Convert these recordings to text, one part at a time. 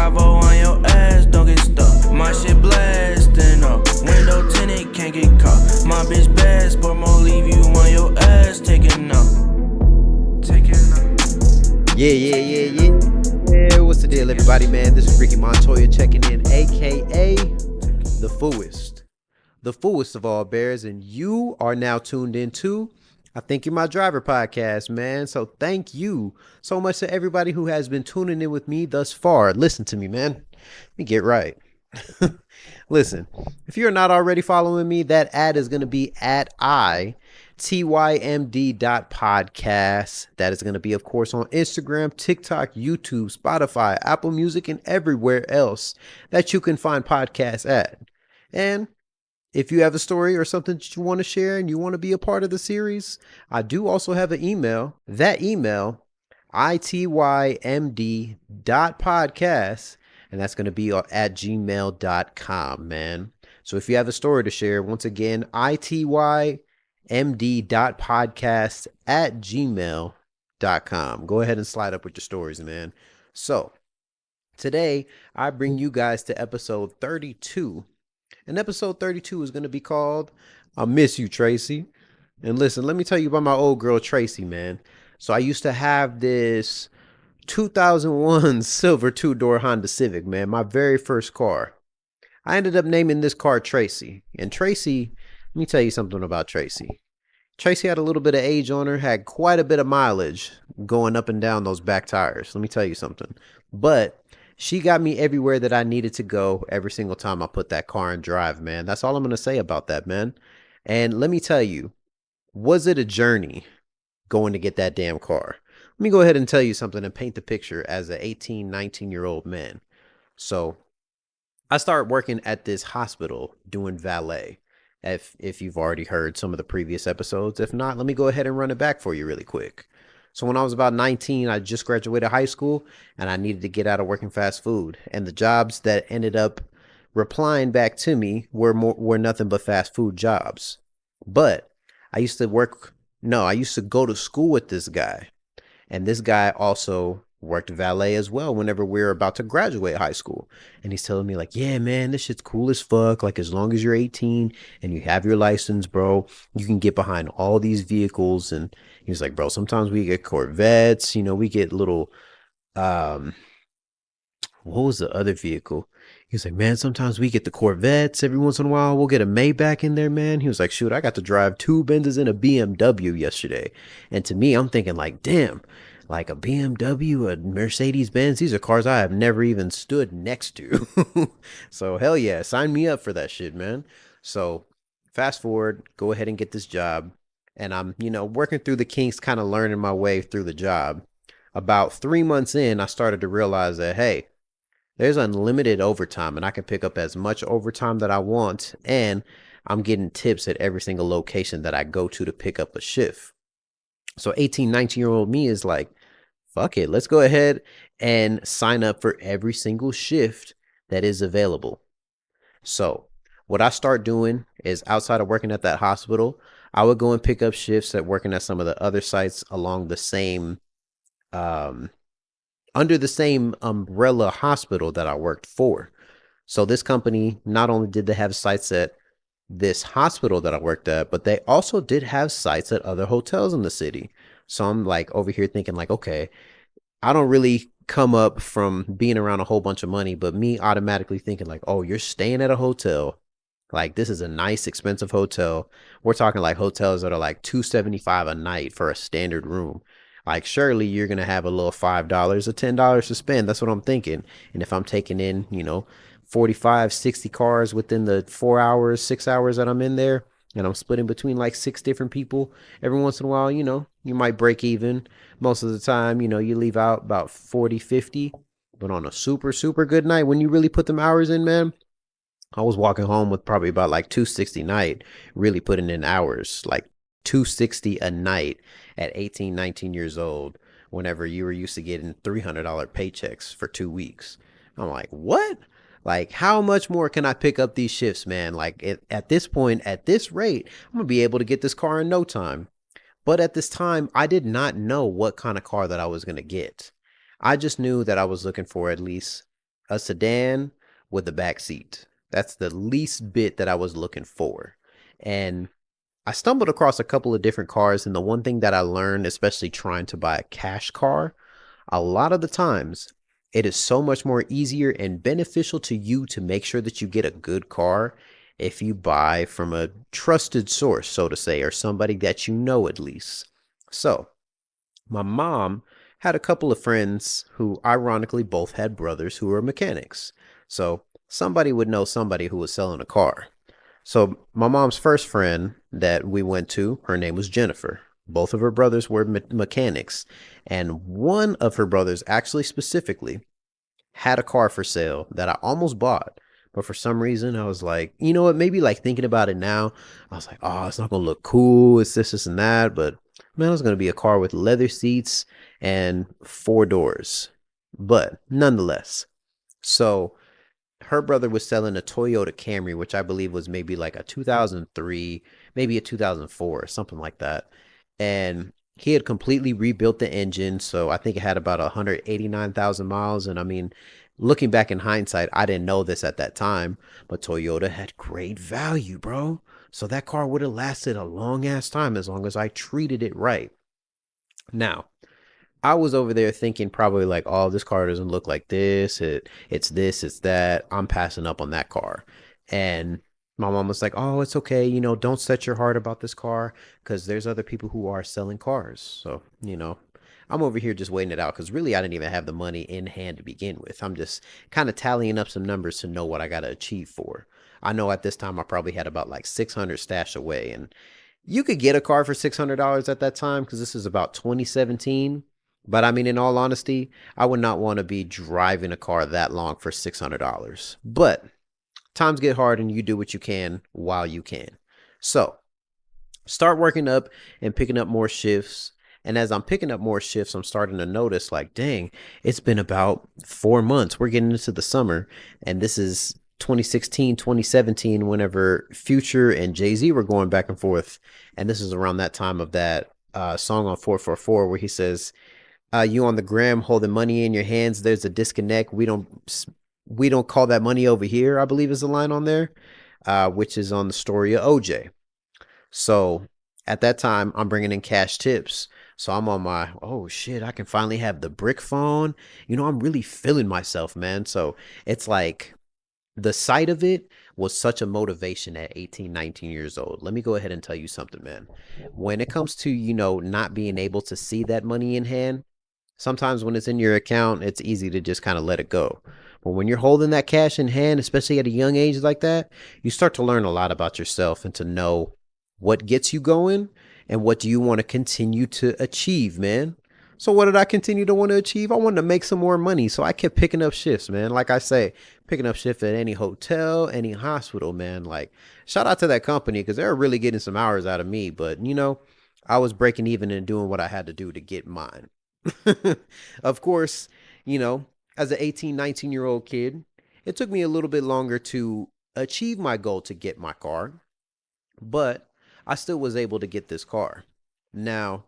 5 on your ass, don't get stuck. My shit blasting up. Window tinted, can't get caught. My bitch bad, but more leave you on your ass, taking up. Yeah, what's the deal, everybody, man? This is Ricky Montoya checking in, aka The Fullest of all bears, and you are now tuned into I Think You're My Driver podcast, man. So thank you so much to everybody who has been tuning in with me thus far. Listen to me, man. Let me get right. Listen, if you're not already following me, that ad is going to be at TYMD.podcast. That is going to be, of course, on Instagram, TikTok, YouTube, Spotify, Apple Music, and everywhere else that you can find podcasts at. And if you have a story or something that you want to share and you want to be a part of the series, I do also have an email. That email, itymd.podcast, and that's going to be at gmail.com, man. So if you have a story to share, once again, itymd.podcast at gmail.com. Go ahead and slide up with your stories, man. So today, I bring you guys to episode 32. And episode 32 is going to be called I Miss You, Tracy. And listen, let me tell you about my old girl, Tracy, man. So I used to have this 2001 silver two-door Honda Civic, man, my very first car. I ended up naming this car Tracy. And Tracy, let me tell you something about Tracy. Tracy had a little bit of age on her, had quite a bit of mileage going up and down those back tires. Let me tell you something. But she got me everywhere that I needed to go every single time I put that car in drive, man. That's all I'm going to say about that, man. And let me tell you, was it a journey going to get that damn car? Let me go ahead and tell you something and paint the picture as an 18, 19-year-old man. So I started working at this hospital doing valet. If you've already heard some of the previous episodes. If not, let me go ahead and run it back for you really quick. So when I was about 19, I just graduated high school and I needed to get out of working fast food. And the jobs that ended up replying back to me were nothing but fast food jobs. But I used to go to school with this guy. And this guy also worked valet as well whenever we were about to graduate high school. And he's telling me like, yeah, man, this shit's cool as fuck. Like as long as you're 18 and you have your license, bro, you can get behind all these vehicles. And he was like, bro, sometimes we get Corvettes, we get little, what was the other vehicle? He was like, man, sometimes we get the Corvettes. Every once in a while, we'll get a Maybach in there, man. He was like, shoot, I got to drive 2 Benzes in a BMW yesterday. And to me, I'm thinking like, damn, like a BMW, a Mercedes-Benz, these are cars I have never even stood next to. So hell yeah, sign me up for that shit, man. So fast forward, go ahead and get this job. And I'm, working through the kinks, kind of learning my way through the job. About 3 months in, I started to realize that, hey, there's unlimited overtime and I can pick up as much overtime that I want. And I'm getting tips at every single location that I go to pick up a shift. So 18, 19-year-old me is like, fuck it. Let's go ahead and sign up for every single shift that is available. So what I start doing is outside of working at that hospital, I would go and pick up shifts at working at some of the other sites along the same, under the same umbrella hospital that I worked for. So this company, not only did they have sites at this hospital that I worked at, but they also did have sites at other hotels in the city. So I'm like over here thinking like, okay, I don't really come up from being around a whole bunch of money, but me automatically thinking like, oh, you're staying at a hotel. Like this is a nice, expensive hotel. We're talking like hotels that are like $275 a night for a standard room. Like surely you're going to have a little $5 or $10 to spend. That's what I'm thinking. And if I'm taking in, 45, 60 cars within the 4 hours, 6 hours that I'm in there, and I'm splitting between like 6 different people, every once in a while, you might break even. Most of the time, you leave out about 40, 50. But on a super, super good night, when you really put them hours in, man, I was walking home with probably about like 260 a night, really putting in hours, like 260 a night at 18, 19 years old, whenever you were used to getting $300 paychecks for 2 weeks. I'm like, what? Like, how much more can I pick up these shifts, man? Like, at this point, at this rate, I'm going to be able to get this car in no time. But at this time, I did not know what kind of car that I was going to get. I just knew that I was looking for at least a sedan with a back seat. That's the least bit that I was looking for. And I stumbled across a couple of different cars, and the one thing that I learned, especially trying to buy a cash car, a lot of the times it is so much more easier and beneficial to you to make sure that you get a good car if you buy from a trusted source, so to say, or somebody that you know at least. So, my mom had a couple of friends who, ironically, both had brothers who were mechanics. So, somebody would know somebody who was selling a car. So my mom's first friend that we went to, her name was Jennifer. Both of her brothers were mechanics, and one of her brothers actually specifically had a car for sale that I almost bought. But for some reason, I was like, you know what? Maybe like thinking about it now, I was like, oh, it's not gonna look cool. It's this, and that. But man, it's gonna be a car with leather seats and four doors. But nonetheless, so her brother was selling a Toyota Camry, which I believe was maybe like a 2003, maybe a 2004, or something like that. And he had completely rebuilt the engine. So I think it had about 189,000 miles. And I mean, looking back in hindsight, I didn't know this at that time, but Toyota had great value, bro. So that car would have lasted a long ass time as long as I treated it right. Now, I was over there thinking probably like, oh, this car doesn't look like this. It's this, it's that. I'm passing up on that car. And my mom was like, oh, it's okay. Don't set your heart about this car because there's other people who are selling cars. So, I'm over here just waiting it out because really I didn't even have the money in hand to begin with. I'm just kind of tallying up some numbers to know what I got to achieve for. I know at this time I probably had about like 600 stashed away, and you could get a car for $600 at that time because this is about 2017. But I mean, in all honesty, I would not want to be driving a car that long for $600. But times get hard and you do what you can while you can. So start working up and picking up more shifts. And as I'm picking up more shifts, I'm starting to notice like, dang, it's been about 4 months. We're getting into the summer. And this is 2016, 2017, whenever Future and Jay-Z were going back and forth. And this is around that time of that song on 444 where he says, you on the gram holding money in your hands, there's a disconnect. We don't call that money over here, I believe is the line on there, which is on the story of OJ. So at that time, I'm bringing in cash tips. So I'm on my, oh shit, I can finally have the brick phone. I'm really feeling myself, man. So it's like the sight of it was such a motivation at 18, 19 years old. Let me go ahead and tell you something, man. When it comes to, not being able to see that money in hand, sometimes when it's in your account, it's easy to just kind of let it go. But when you're holding that cash in hand, especially at a young age like that, you start to learn a lot about yourself and to know what gets you going and what do you want to continue to achieve, man. So what did I continue to want to achieve? I wanted to make some more money. So I kept picking up shifts, man. Like I say, picking up shifts at any hotel, any hospital, man. Like shout out to that company because they're really getting some hours out of me. But I was breaking even and doing what I had to do to get mine. Of course, you know, as an 18, 19-year-old kid, it took me a little bit longer to achieve my goal to get my car, but I still was able to get this car. Now,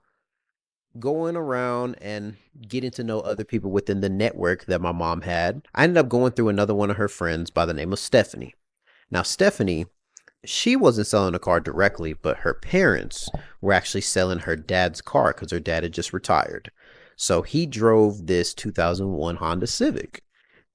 going around and getting to know other people within the network that my mom had, I ended up going through another one of her friends by the name of Stephanie. Now, Stephanie, she wasn't selling a car directly, but her parents were actually selling her dad's car because her dad had just retired. So he drove this 2001 Honda Civic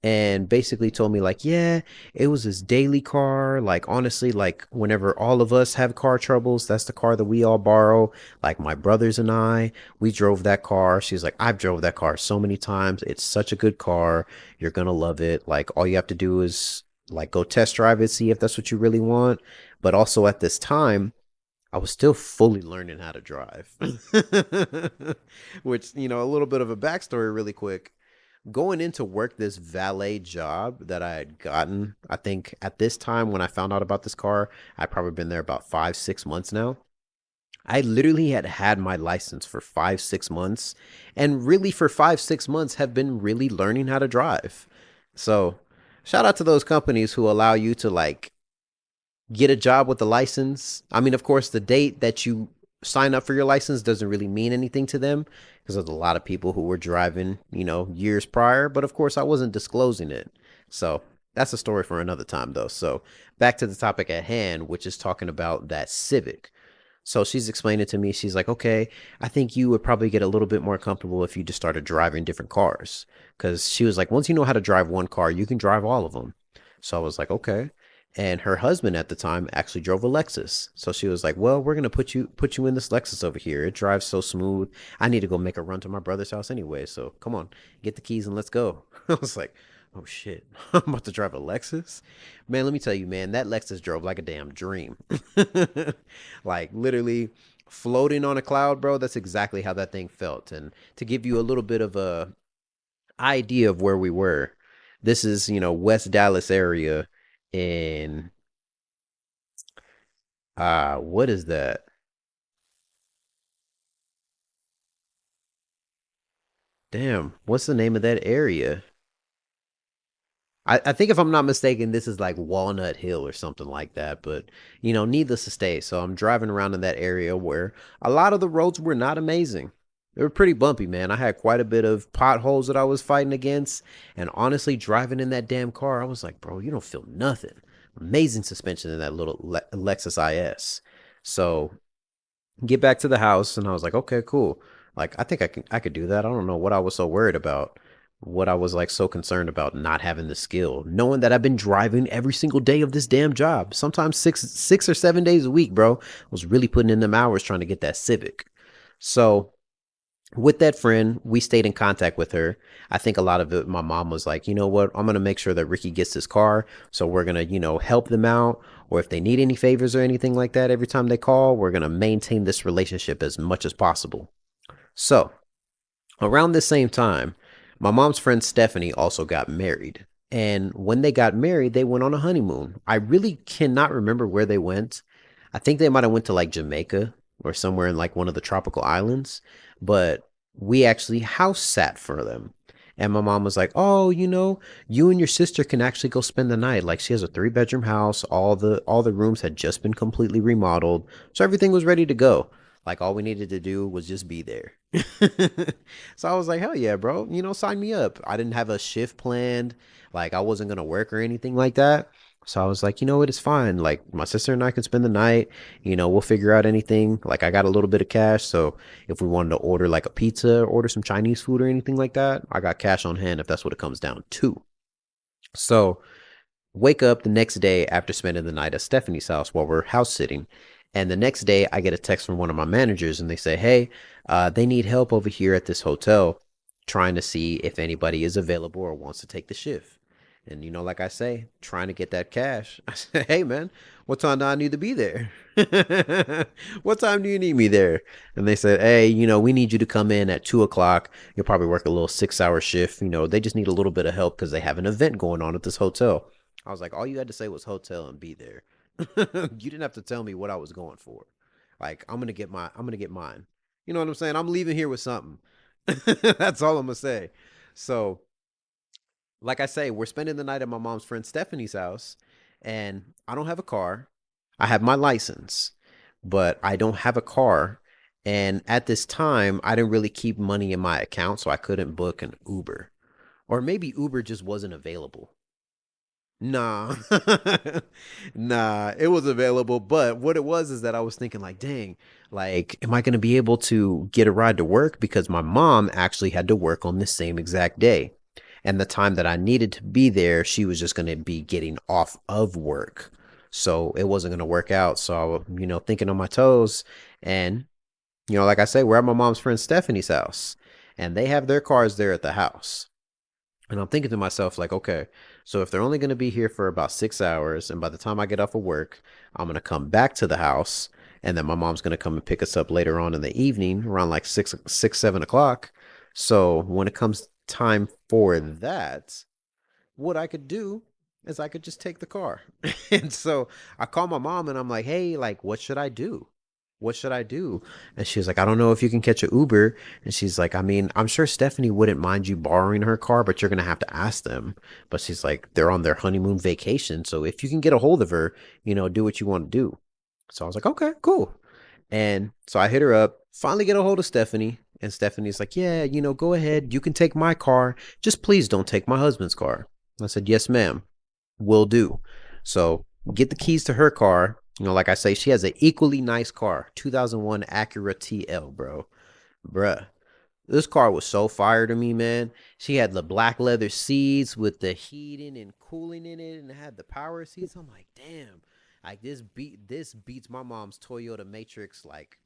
and basically told me like, yeah, it was his daily car. Like honestly, like whenever all of us have car troubles, that's the car that we all borrow. Like my brothers and I, we drove that car. She's like, I've drove that car so many times. It's such a good car. You're gonna love it. Like all you have to do is like go test drive it, see if that's what you really want. But also at this time, I was still fully learning how to drive. Which, a little bit of a backstory really quick. Going into work this valet job that I had gotten, I think at this time when I found out about this car, I'd probably been there about 5, 6 months now. I literally had had my license for 5, 6 months, and really for 5, 6 months have been really learning how to drive. So shout out to those companies who allow you to like get a job with a license. I mean, of course, the date that you sign up for your license doesn't really mean anything to them because there's a lot of people who were driving, years prior. But of course, I wasn't disclosing it. So that's a story for another time, though. So back to the topic at hand, which is talking about that Civic. So she's explaining to me, she's like, okay, I think you would probably get a little bit more comfortable if you just started driving different cars. Because she was like, once you know how to drive one car, you can drive all of them. So I was like, okay. And her husband at the time actually drove a Lexus. So she was like, well, we're gonna put you in this Lexus over here. It drives so smooth. I need to go make a run to my brother's house anyway. So come on, get the keys and let's go. I was like, oh shit, I'm about to drive a Lexus. Man, let me tell you, man, that Lexus drove like a damn dream. Like literally floating on a cloud, bro. That's exactly how that thing felt. And to give you a little bit of a idea of where we were, this is, West Dallas area in what is that? Damn, what's the name of that area? I think if I'm not mistaken, this is like Walnut Hill or something like that. But, needless to say, so I'm driving around in that area where a lot of the roads were not amazing. They were pretty bumpy, man. I had quite a bit of potholes that I was fighting against. And honestly, driving in that damn car, I was like, bro, you don't feel nothing. Amazing suspension in that little Lexus IS. So get back to the house and I was like, okay, cool. Like I think I could do that. I don't know what I was so worried about. What I was like so concerned about not having the skill, knowing that I've been driving every single day of this damn job, sometimes six or 7 days a week, bro. I was really putting in them hours trying to get that Civic. So with that friend, we stayed in contact with her. I think a lot of it, my mom was like, you know what, I'm going to make sure that Ricky gets his car. So we're going to, help them out. Or if they need any favors or anything like that, every time they call, we're going to maintain this relationship as much as possible. So around this same time, my mom's friend Stephanie also got married. And when they got married, they went on a honeymoon. I really cannot remember where they went. I think they might have went to like Jamaica or somewhere in like one of the tropical islands, but we actually house sat for them. And my mom was like, "Oh, you and your sister can actually go spend the night. Like she has a 3-bedroom house. All the rooms had just been completely remodeled. So everything was ready to go. Like all we needed to do was just be there." So I was like, "Hell yeah, bro. Sign me up." I didn't have a shift planned. Like I wasn't going to work or anything like that. So I was like, you know what, it's fine. Like my sister and I can spend the night. We'll figure out anything. Like I got a little bit of cash, so if we wanted to order like a pizza, or order some Chinese food or anything like that, I got cash on hand if that's what it comes down to. So wake up the next day after spending the night at Stephanie's house while we're house sitting. And the next day, I get a text from one of my managers, and they say, "Hey, they need help over here at this hotel, trying to see if anybody is available or wants to take the shift." And like I say, trying to get that cash. I said, "Hey, man, what time do I need to be there? What time do you need me there?" And they said, "Hey, we need you to come in at 2 o'clock. You'll probably work a little 6 hour shift. They just need a little bit of help because they have an event going on at this hotel." I was like, all you had to say was hotel and be there. You didn't have to tell me what I was going for. Like, I'm gonna get mine. You know what I'm saying? I'm leaving here with something. That's all I'm gonna say. So, like I say, we're spending the night at my mom's friend Stephanie's house, and I don't have a car. I have my license, but I don't have a car. And at this time, I didn't really keep money in my account, so I couldn't book an Uber. Or maybe Uber just wasn't available. Nah, nah, it was available. But what it was is that I was thinking, like, dang, like, am I going to be able to get a ride to work? Because my mom actually had to work on the same exact day. And the time that I needed to be there, she was just going to be getting off of work. So it wasn't going to work out. So, thinking on my toes. And, like I say, we're at my mom's friend Stephanie's house, and they have their cars there at the house. And I'm thinking to myself, like, okay, so if they're only going to be here for about 6 hours, and by the time I get off of work, I'm going to come back to the house, and then my mom's going to come and pick us up later on in the evening around like 7 o'clock. So when it comes time for that, what I could do is I could just take the car. And so I call my mom and I'm like, hey, like, what should I do? What should I do? And she's like, I don't know if you can catch an Uber. And she's like, I mean, I'm sure Stephanie wouldn't mind you borrowing her car, but you're going to have to ask them. But she's like, they're on their honeymoon vacation. So if you can get a hold of her, do what you want to do. So I was like, okay, cool. And so I hit her up, finally get a hold of Stephanie. And Stephanie's like, yeah, go ahead. You can take my car. Just please don't take my husband's car. I said, yes, ma'am, will do. So get the keys to her car. You know, like I say, she has an equally nice car, 2001 Acura TL, bro. Bruh. This car was so fire to me, man. She had the black leather seats with the heating and cooling in it, and it had the power seats. I'm like, damn, like this beats my mom's Toyota Matrix, like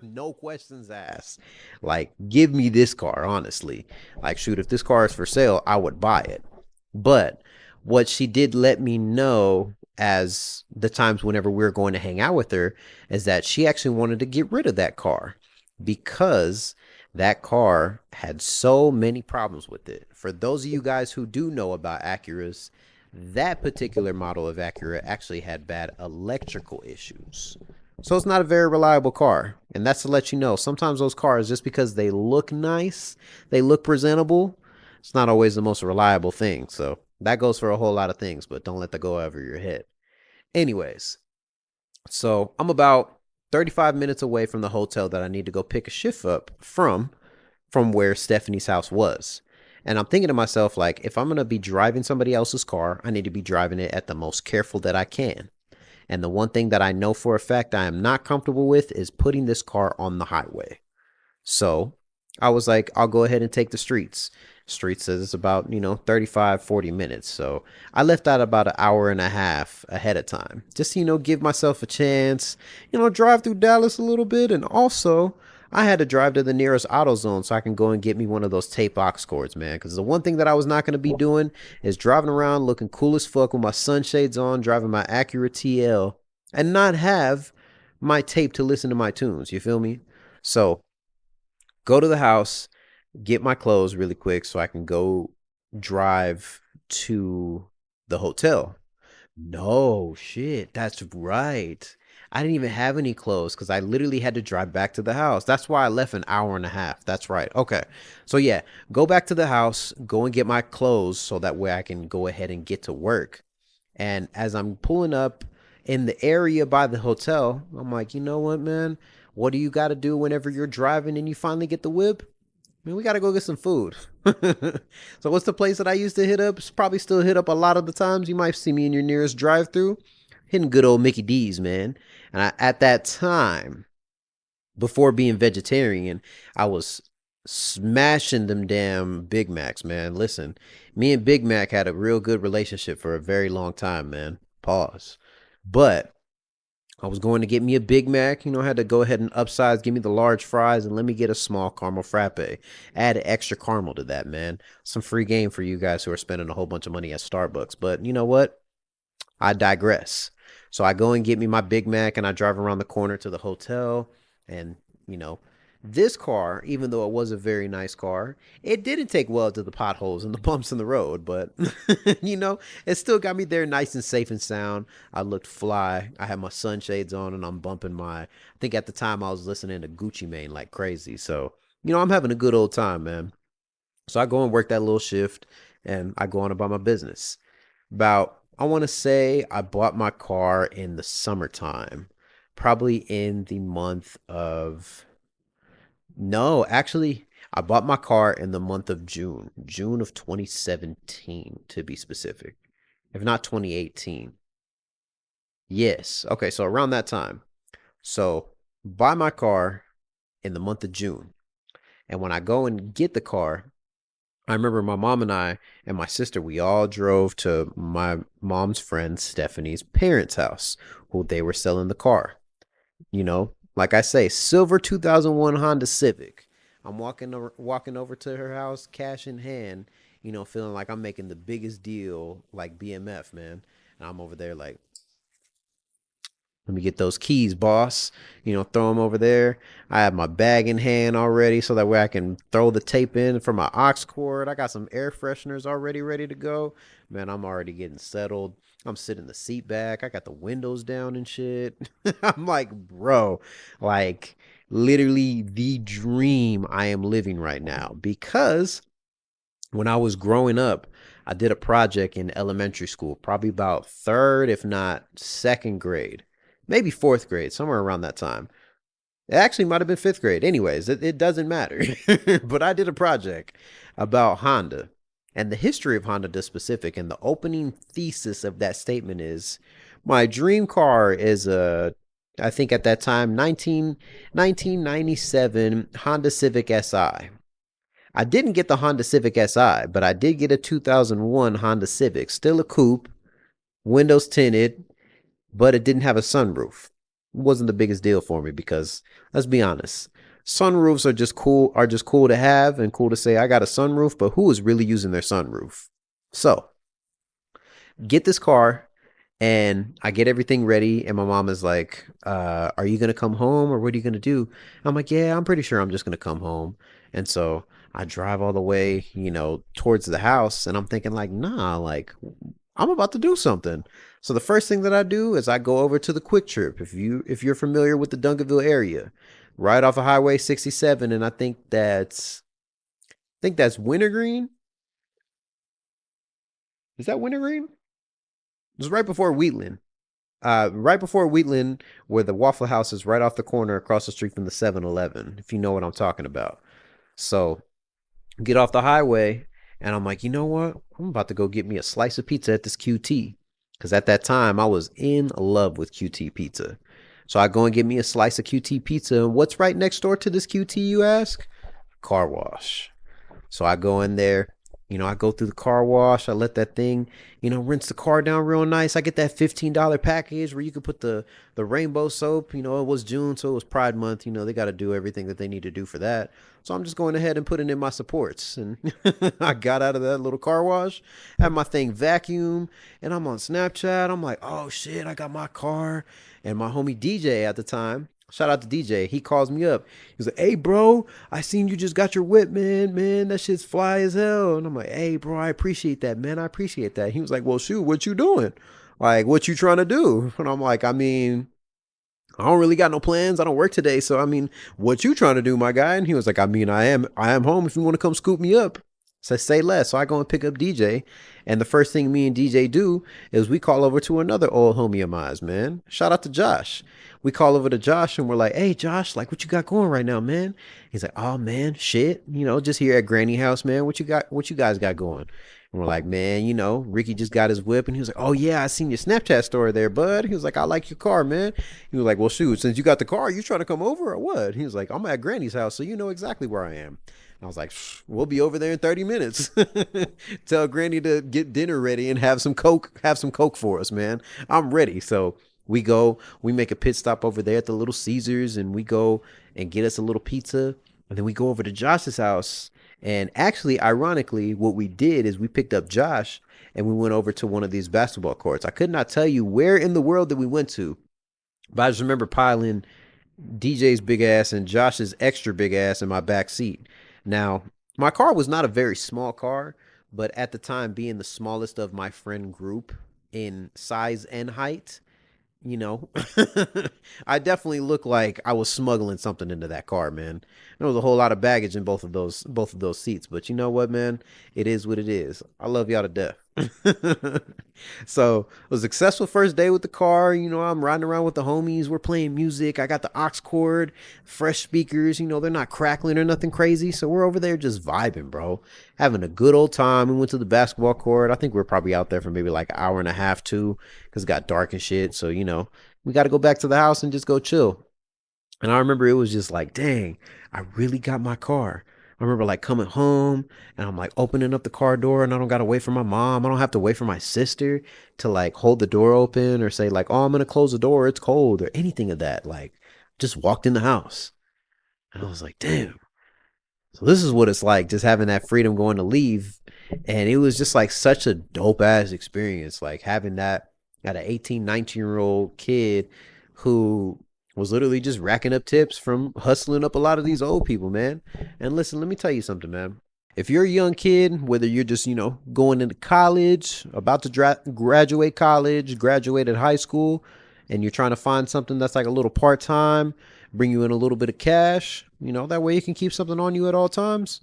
no questions asked. Like, give me this car, honestly. Like, shoot, if this car is for sale, I would buy it. But what she did let me know as the times whenever we were going to hang out with her is that she actually wanted to get rid of that car because that car had so many problems with it. For those of you guys who do know about Acuras, that particular model of Acura actually had bad electrical issues. So it's not a very reliable car. And that's to let you know, sometimes those cars, just because they look nice, they look presentable, it's not always the most reliable thing. So that goes for a whole lot of things, but don't let that go over your head. Anyways, so I'm about 35 minutes away from the hotel that I need to go pick a shift up from where Stephanie's house was. And I'm thinking to myself, like, if I'm going to be driving somebody else's car, I need to be driving it at the most careful that I can. And the one thing that I know for a fact I am not comfortable with is putting this car on the highway. So I was like, I'll go ahead and take the streets. Street says it's about, 35, 40 minutes. So I left out about an hour and a half ahead of time. Just, give myself a chance, drive through Dallas a little bit. And also, I had to drive to the nearest AutoZone so I can go and get me one of those tape aux cords, man. Because the one thing that I was not going to be doing is driving around looking cool as fuck with my sunshades on, driving my Acura TL, and not have my tape to listen to my tunes. You feel me? So go to the house, get my clothes really quick so I can go drive to the hotel. No, shit, that's right. I didn't even have any clothes because I literally had to drive back to the house. That's why I left an hour and a half. That's right. Okay. So, yeah, go back to the house, go and get my clothes so that way I can go ahead and get to work. And as I'm pulling up in the area by the hotel, I'm like, you know what, man? What do you got to do whenever you're driving and you finally get the whip? Man, we got to go get some food. So what's the place that I used to hit up? It's probably still hit up a lot of the times. You might see me in your nearest drive through hitting good old Mickey D's, man. And at that time, before being vegetarian, I was smashing them damn Big Macs, man. Listen, me and Big Mac had a real good relationship for a very long time, man. Pause. But I was going to get me a Big Mac, I had to go ahead and upsize, give me the large fries, and let me get a small caramel frappe. Add extra caramel to that, man. Some free game for you guys who are spending a whole bunch of money at Starbucks. But you know what? I digress. So I go and get me my Big Mac and I drive around the corner to the hotel. And, you know, this car, even though it was a very nice car, it didn't take well to the potholes and the bumps in the road. But, it still got me there nice and safe and sound. I looked fly. I had my sunshades on and I'm bumping I think at the time I was listening to Gucci Mane like crazy. So, I'm having a good old time, man. So I go and work that little shift and I go on about my business. About, I want to say I bought my car in the summertime, probably in the month of, no, actually, I bought my car in the month of June of 2017 to be specific, if not 2018. Yes. Okay. So around that time. So buy my car in the month of June. And when I go and get the car, I remember my mom and I and my sister, we all drove to my mom's friend Stephanie's parents' house, who they were selling the car. Like I say, silver 2001 Honda Civic. I'm walking over to her house, cash in hand, feeling like I'm making the biggest deal, like BMF, man. And I'm over there like, let me get those keys, boss. Throw them over there. I have my bag in hand already so that way I can throw the tape in for my aux cord. I got some air fresheners already ready to go. Man, I'm already getting settled. I'm sitting the seat back. I got the windows down and shit. I'm like, bro, like literally the dream I am living right now because when I was growing up, I did a project in elementary school, probably about third, if not second grade, maybe fourth grade, somewhere around that time. It actually might have been fifth grade. Anyways, it doesn't matter. But I did a project about Honda. And the history of Honda does specific, and the opening thesis of that statement is my dream car is I think at that time, 1997 Honda Civic Si. I didn't get the Honda Civic Si, but I did get a 2001 Honda Civic, still a coupe, windows tinted, but it didn't have a sunroof. It wasn't the biggest deal for me because let's be honest, sunroofs are just cool to have and cool to say I got a sunroof, but who is really using their sunroof? So, get this car and I get everything ready and my mom is like, are you going to come home or what are you going to do? I'm like, yeah, I'm pretty sure I'm just going to come home. And so I drive all the way, towards the house and I'm thinking like, nah, like I'm about to do something. So the first thing that I do is I go over to the Quick Trip. If you're familiar with the Duncanville area, right off of Highway 67 and I think that's Wintergreen. Is that Wintergreen? It was right before Wheatland. Right before Wheatland, where the Waffle House is right off the corner across the street from the 7-Eleven, if you know what I'm talking about. So get off the highway, and I'm like, you know what? I'm about to go get me a slice of pizza at this QT. Because at that time, I was in love with QT pizza. So I go and get me a slice of QT pizza. And what's right next door to this QT, you ask? Car wash. So I go in there, I go through the car wash. I let that thing, rinse the car down real nice. I get that $15 package where you can put the rainbow soap. It was June, so it was Pride Month. They got to do everything that they need to do for that. So I'm just going ahead and putting in my supports. And I got out of that little car wash, had my thing vacuum, and I'm on Snapchat. I'm like, oh shit, I got my car. And my homie DJ at the time, shout out to DJ. He calls me up. He's like, hey, bro, I seen you just got your whip, man. Man, that shit's fly as hell. And I'm like, hey, bro, I appreciate that, man. I appreciate that. He was like, well, shoot, what you doing? Like, what you trying to do? And I'm like, I mean, I don't really got no plans. I don't work today. So, I mean, what you trying to do, my guy? And he was like, I mean, I am home if you want to come scoop me up. So say less. So I go and pick up DJ. And the first thing me and DJ do is we call over to another old homie of mine, man. Shout out to Josh. We call over to Josh and we're like, hey, Josh, like what you got going right now, man? He's like, oh, man, shit. Just here at Granny House, man. What you guys got going? And we're like, man, Ricky just got his whip. And he was like, oh, yeah, I seen your Snapchat story there, bud. He was like, I like your car, man. He was like, well, shoot, since you got the car, you trying to come over or what? He was like, I'm at Granny's house, so you know exactly where I am. I was like, we'll be over there in 30 minutes. Tell Granny to get dinner ready and have some Coke for us, man. I'm ready. So we make a pit stop over there at the Little Caesars and we go and get us a little pizza. And then we go over to Josh's house. And actually, ironically, what we did is we picked up Josh and we went over to one of these basketball courts. I could not tell you where in the world that we went to, but I just remember piling DJ's big ass and Josh's extra big ass in my back seat. Now, my car was not a very small car, but at the time, being the smallest of my friend group in size and height, you know, I definitely looked like I was smuggling something into that car, man. There was a whole lot of baggage in both of those seats, but you know what, man? It is what it is. I love y'all to death. So it was a successful first day with the car. I'm riding around with the homies. We're playing music. I got the aux cord, fresh speakers. They're not crackling or nothing crazy. So we're over there just vibing, bro. Having a good old time. We went to the basketball court. I think we are probably out there for maybe like an hour and a half, too, because it got dark and shit. So, we got to go back to the house and just go chill. And I remember it was just like, dang, I really got my car. I remember like coming home and I'm like opening up the car door and I don't got to wait for my mom. I don't have to wait for my sister to like hold the door open or say like, oh, I'm going to close the door. It's cold or anything of that. Like just walked in the house. And I was like, damn. So this is what it's like just having that freedom going to leave. And it was just like such a dope ass experience. Like having that at an 18, 19-year-old kid who was literally just racking up tips from hustling up a lot of these old people, man. And listen, let me tell you something, man. If you're a young kid, whether you're just, going into college, about to graduate college, graduated high school, and you're trying to find something that's like a little part-time, bring you in a little bit of cash, that way you can keep something on you at all times.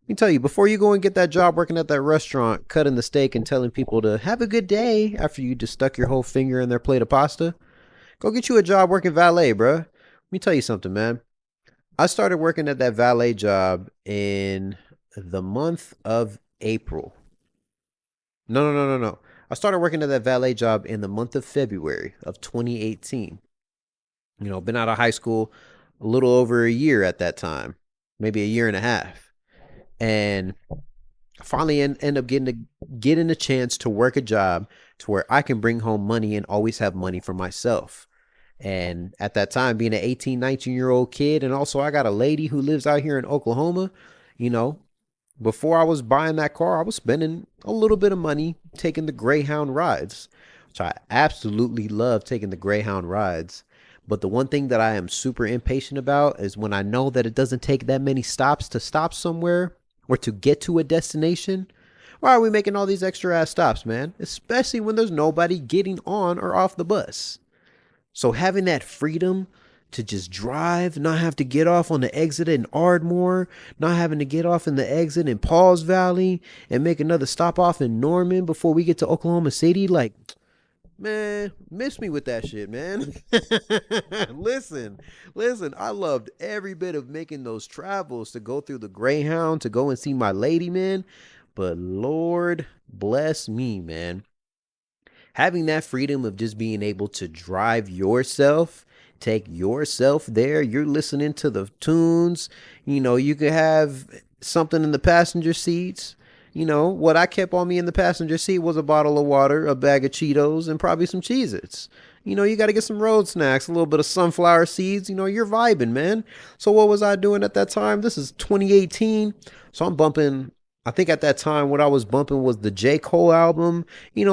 Let me tell you, before you go and get that job working at that restaurant, cutting the steak and telling people to have a good day after you just stuck your whole finger in their plate of pasta, go get you a job working valet, bruh. Let me tell you something, man. I started working at that valet job in the month of April. No, no, no, no, no. I started working at that valet job in the month of February of 2018. Been out of high school a little over a year at that time, maybe a year and a half. And finally end up getting a chance to work a job to where I can bring home money and always have money for myself. And at that time, being an 18, 19-year-old kid, and also I got a lady who lives out here in Oklahoma, you know, before I was buying that car, I was spending a little bit of money taking the Greyhound rides, which I absolutely love taking the Greyhound rides. But the one thing that I am super impatient about is when I know that it doesn't take that many stops to stop somewhere or to get to a destination. Why are we making all these extra ass stops, man? Especially when there's nobody getting on or off the bus. So having that freedom to just drive, not have to get off on the exit in Ardmore, not having to get off in the exit in Pauls Valley and make another stop off in Norman before we get to Oklahoma City, like, man, miss me with that shit, man. listen, listen, I loved every bit of making those travels to go through the Greyhound, to go and see my lady, man. But Lord bless me, man, having that freedom of just being able to drive yourself, take yourself there. You're listening to the tunes. You could have something in the passenger seats. What I kept on me in the passenger seat was a bottle of water, a bag of Cheetos, and probably some Cheez Its. You got to get some road snacks, a little bit of sunflower seeds. You're vibing, man. So, what was I doing at that time? This is 2018. So, I'm bumping. I think at that time, what I was bumping was the J. Cole album,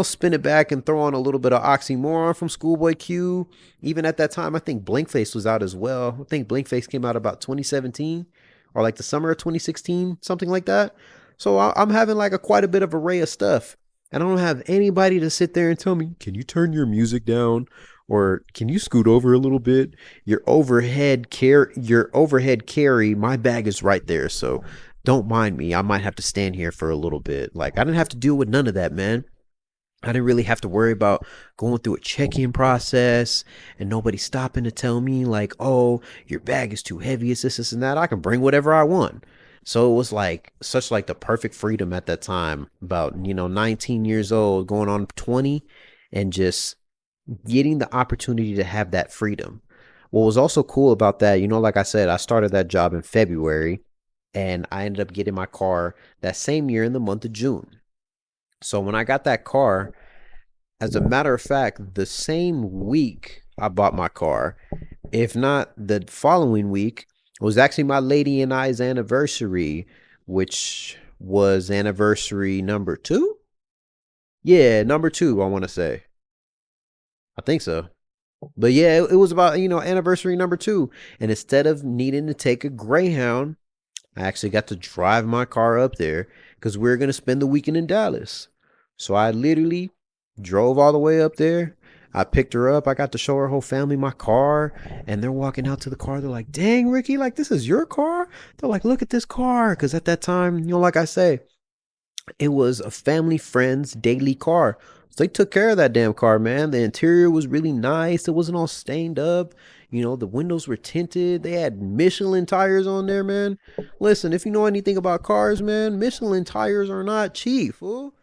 spin it back and throw on a little bit of Oxymoron from Schoolboy Q. Even at that time, I think Blinkface was out as well. I think Blinkface came out about 2017 or like the summer of 2016, something like that. So I'm having like quite a bit of array of stuff. And I don't have anybody to sit there and tell me, can you turn your music down? Or can you scoot over a little bit? Your overhead carry, my bag is right there. So don't mind me. I might have to stand here for a little bit. Like, I didn't have to deal with none of that, man. I didn't really have to worry about going through a check-in process and nobody stopping to tell me like, "Oh, your bag is too heavy, it's this and that." I can bring whatever I want. So it was like such like the perfect freedom at that time, about, 19 years old, going on 20, and just getting the opportunity to have that freedom. What was also cool about that, like I said, I started that job in February and I ended up getting my car that same year in the month of June. So when I got that car, as a matter of fact, the same week I bought my car, if not the following week, was actually my lady and I's anniversary, which was anniversary number two. Yeah, number two, I want to say. I think so. But yeah, it was about, anniversary number two. And instead of needing to take a Greyhound, I actually got to drive my car up there because we are going to spend the weekend in Dallas. So I literally drove all the way up there. I picked her up. I got to show her whole family my car. And they're walking out to the car. They're like, dang, Ricky, like, this is your car? They're like, look at this car. Because at that time, like I say, it was a family friend's daily car. So they took care of that damn car, man. The interior was really nice. It wasn't all stained up. The windows were tinted. They had Michelin tires on there, man. Listen, if you know anything about cars, man, Michelin tires are not cheap, fool.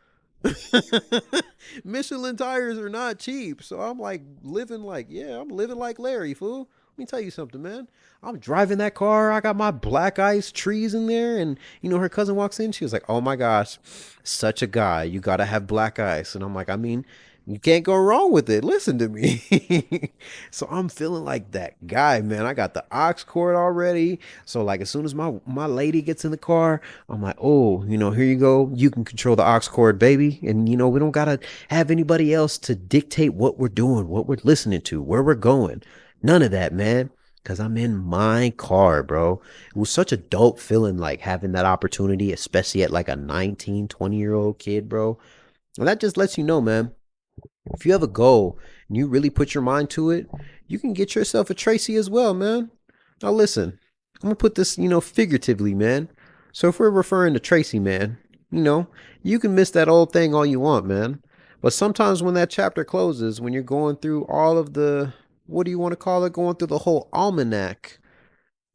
Michelin tires are not cheap. So I'm like living like, yeah, I'm living like Larry, fool. Let me tell you something, man. I'm driving that car. I got my black ice trees in there. And, her cousin walks in. She was like, oh my gosh, such a guy. You got to have black ice. And I'm like, I mean, you can't go wrong with it. Listen to me. So I'm feeling like that guy, man. I got the aux cord already. So like as soon as my lady gets in the car, I'm like, oh, here you go. You can control the aux cord, baby. And we don't gotta have anybody else to dictate what we're doing, what we're listening to, where we're going. None of that, man. Cause I'm in my car, bro. It was such a dope feeling, like having that opportunity, especially at like a 19, 20-year-old kid, bro. And that just lets you know, man, if you have a goal and you really put your mind to it, you can get yourself a Tracy as well, man. Now listen, I'm gonna put this, figuratively, man. So if we're referring to Tracy, man, you can miss that old thing all you want, man. But sometimes when that chapter closes, when you're going through all of the, what do you want to call it? Going through the whole almanac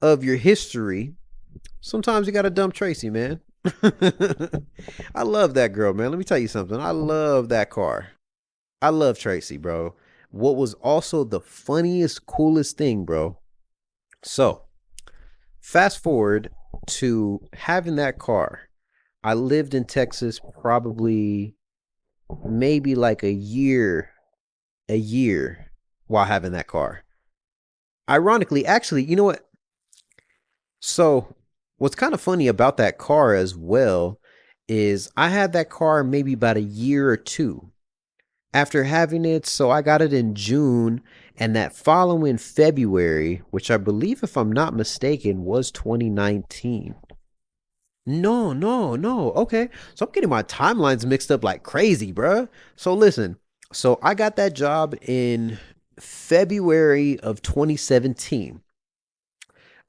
of your history, sometimes you gotta dump Tracy, man. I love that girl, man. Let me tell you something. I love that car. I love Tracy, bro. What was also the funniest, coolest thing, bro? So, fast forward to having that car. I lived in Texas probably maybe like a year while having that car. Ironically, actually, you know what? So, what's kind of funny about that car as well is I had that car maybe about a year or two after having it. So, I got it in June, and that following February, which I believe, if I'm not mistaken, was 2019. No, no, no. Okay. So I'm getting my timelines mixed up like crazy, bruh. So listen. So I got that job in February of 2017.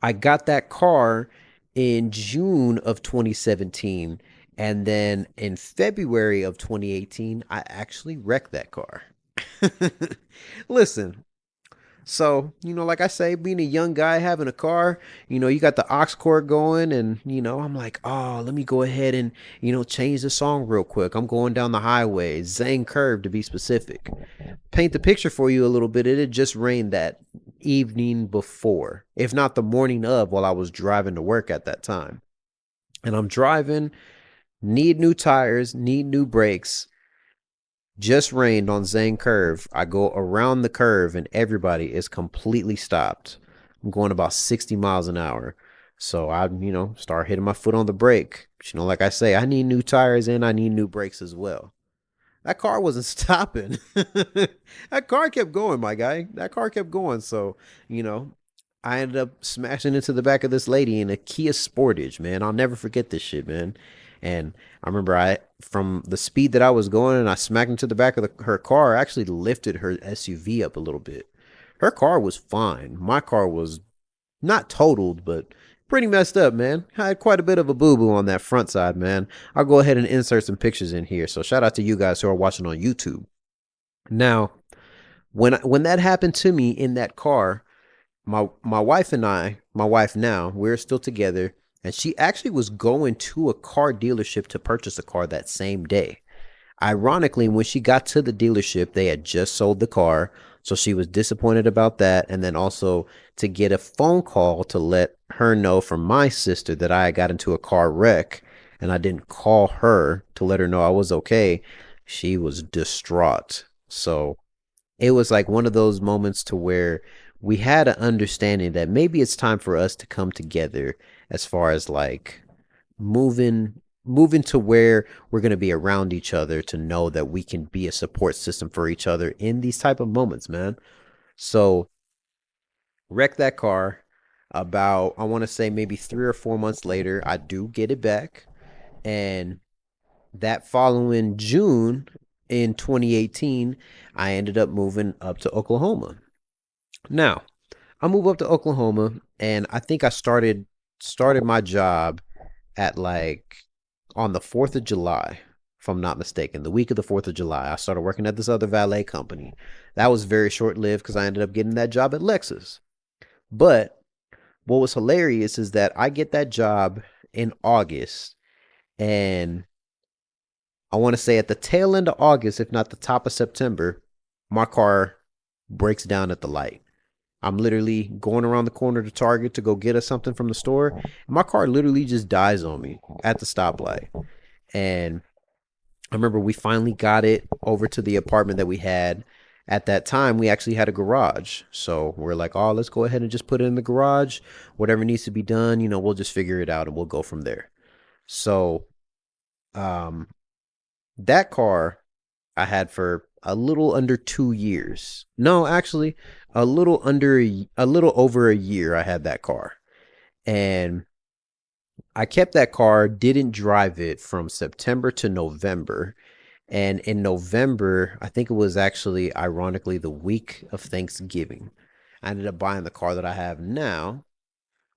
I got that car in June of 2017. And then in February of 2018, I actually wrecked that car. Listen, so, like I say, being a young guy having a car, you got the aux cord going, and, I'm like, oh, let me go ahead and, change the song real quick. I'm going down the highway, Zane Curve to be specific. Paint the picture for you a little bit. It had just rained that evening before, if not the morning of, while I was driving to work at that time. And I'm driving, need new tires, need new brakes, just rained on Zane Curve. I go around the curve and everybody is completely stopped. I'm going about 60 miles an hour. So I, start hitting my foot on the brake. But, like I say, I need new tires and I need new brakes as well. That car wasn't stopping. That car kept going, my guy. That car kept going. So, you know, I ended up smashing into the back of this lady in a Kia Sportage, man. I'll never forget this shit, man. And I remember from the speed that I was going, and I smacked into the back of her car. I actually lifted her SUV up a little bit. Her car was fine. My car was not totaled, but pretty messed up, man. I had quite a bit of a boo boo on that front side, man. I'll go ahead and insert some pictures in here. So shout out to you guys who are watching on YouTube. Now, when that happened to me in that car, my wife and my wife now, we're still together, and she actually was going to a car dealership to purchase a car that same day. Ironically, when she got to the dealership, they had just sold the car. So she was disappointed about that. And then also to get a phone call to let her know from my sister that I got into a car wreck and I didn't call her to let her know I was okay. She was distraught. So it was like one of those moments to where we had an understanding that maybe it's time for us to come together as far as like moving to where we're going to be around each other to know that we can be a support system for each other in these type of moments, man. So wreck that car. About, I want to say, maybe 3 or 4 months later, I do get it back. And that following June in 2018, I ended up moving up to Oklahoma. Now, I moved up to Oklahoma, and I think I started my job at like on the 4th of July, if I'm not mistaken. The week of the 4th of July, I started working at this other valet company. That was very short lived because I ended up getting that job at Lexus. But what was hilarious is that I get that job in August, and I want to say at the tail end of August, if not the top of September, my car breaks down at the light. I'm literally going around the corner to Target to go get us something from the store. And my car literally just dies on me at the stoplight. And I remember we finally got it over to the apartment that we had. At that time, we actually had a garage. So we're like, oh, let's go ahead and just put it in the garage. Whatever needs to be done, we'll just figure it out and we'll go from there. So um, that car I had for a little under 2 years. No, actually, a little over a year I had that car. And I kept that car, didn't drive it from September to November. And in November, I think it was actually ironically the week of Thanksgiving, I ended up buying the car that I have now,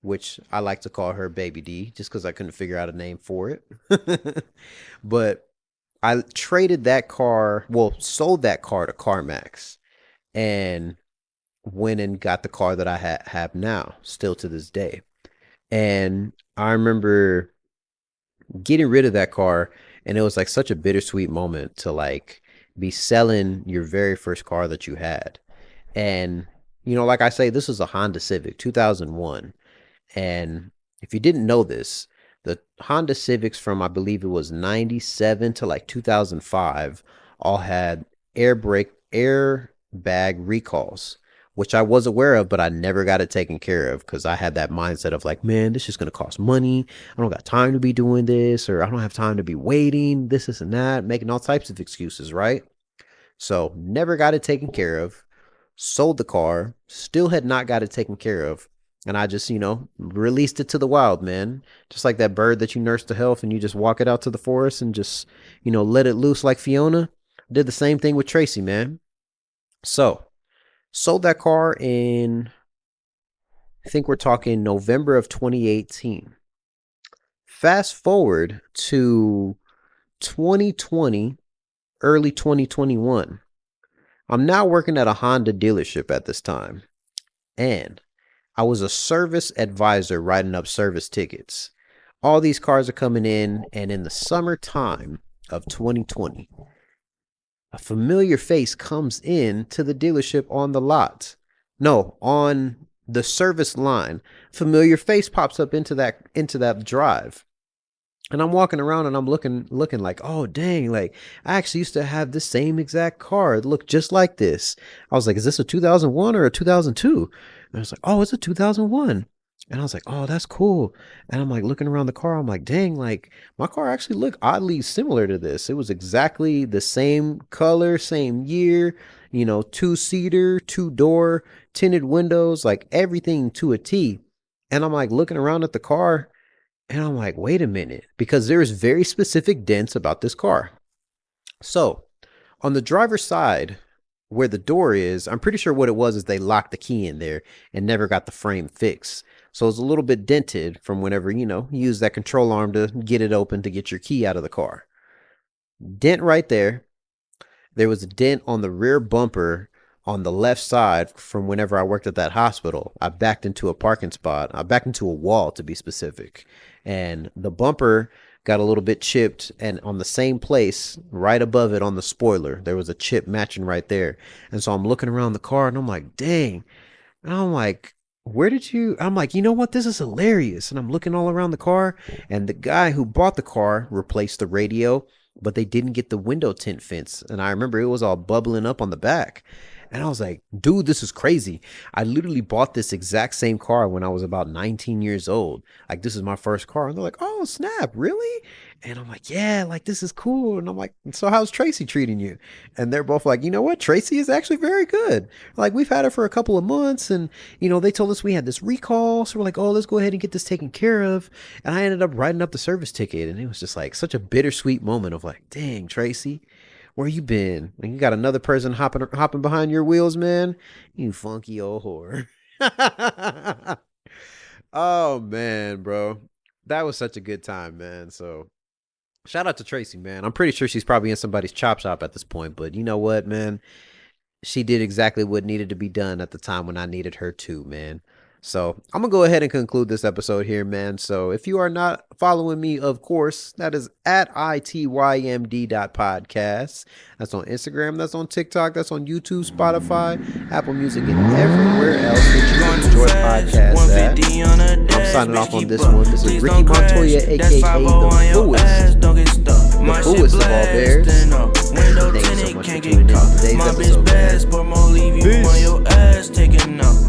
which I like to call her Baby D just because I couldn't figure out a name for it. But I traded that car, well, sold that car to CarMax and went and got the car that I have now, still to this day. And I remember getting rid of that car, and it was like such a bittersweet moment to like be selling your very first car that you had. And like I say, this was a Honda Civic 2001. And if you didn't know this, the Honda Civics from I believe it was 97 to like 2005 all had airbag recalls, which I was aware of, but I never got it taken care of because I had that mindset of like, man, this is going to cost money. I don't got time to be doing this, or I don't have time to be waiting, this and that, making all types of excuses, right? So never got it taken care of, sold the car, still had not got it taken care of. And I just, released it to the wild, man. Just like that bird that you nurse to health and you just walk it out to the forest and just, let it loose like Fiona. Did the same thing with Tracy, man. So sold that car in, I think we're talking November of 2018. Fast forward to 2020, early 2021. I'm now working at a Honda dealership at this time. And I was a service advisor writing up service tickets. All these cars are coming in, and in the summertime of 2020, a familiar face comes in to the dealership on the lot. No, on the service line. Familiar face pops up into that drive. And I'm walking around and I'm looking like, oh dang, like I actually used to have this same exact car. It looked just like this. I was like, is this a 2001 or a 2002? And I was like, oh, it's a 2001. And I was like, oh, that's cool. And I'm like looking around the car. I'm like, dang, like my car actually looked oddly similar to this. It was exactly the same color, same year, 2-seater, 2-door, tinted windows, like everything to a T. And I'm like looking around at the car. And I'm like, wait a minute, because there's very specific dents about this car. So on the driver's side where the door is, I'm pretty sure what it was is they locked the key in there and never got the frame fixed. So it's a little bit dented from whenever, you use that control arm to get it open to get your key out of the car. Dent right there. There was a dent on the rear bumper on the left side from whenever I worked at that hospital. I backed into a parking spot. I backed into a wall, to be specific. And the bumper got a little bit chipped, and on the same place, right above it on the spoiler, there was a chip matching right there. And so I'm looking around the car and I'm like, dang. And I'm like, I'm like, you know what? This is hilarious. And I'm looking all around the car, and the guy who bought the car replaced the radio, but they didn't get the window tint fence. And I remember it was all bubbling up on the back. And I was like, dude, this is crazy. I literally bought this exact same car when I was about 19 years old. Like, this is my first car. And they're like, oh, snap, really? And I'm like, yeah, like, this is cool. And I'm like, so how's Tracy treating you? And they're both like, you know what? Tracy is actually very good. Like, we've had her for a couple of months. And, they told us we had this recall. So we're like, oh, let's go ahead and get this taken care of. And I ended up writing up the service ticket. And it was just like such a bittersweet moment of like, dang, Tracy, where you been? And you got another person hopping behind your wheels, man. You funky old whore. Oh man, bro, that was such a good time, man. So shout out to Tracy, man. I'm pretty sure she's probably in somebody's chop shop at this point, but you know what, man? She did exactly what needed to be done at the time when I needed her to, man. So I'm going to go ahead and conclude this episode here, man. So if you are not following me, of course, that is at itymd.podcast. That's on Instagram. That's on TikTok. That's on YouTube, Spotify, Apple Music, and everywhere else that you can enjoy podcasts at. I'm signing off on this one. This is Ricky Montoya, a.k.a. the Foolest. The Foolest of all bears. Thank you so much for tuning in to today's episode, man. Peace.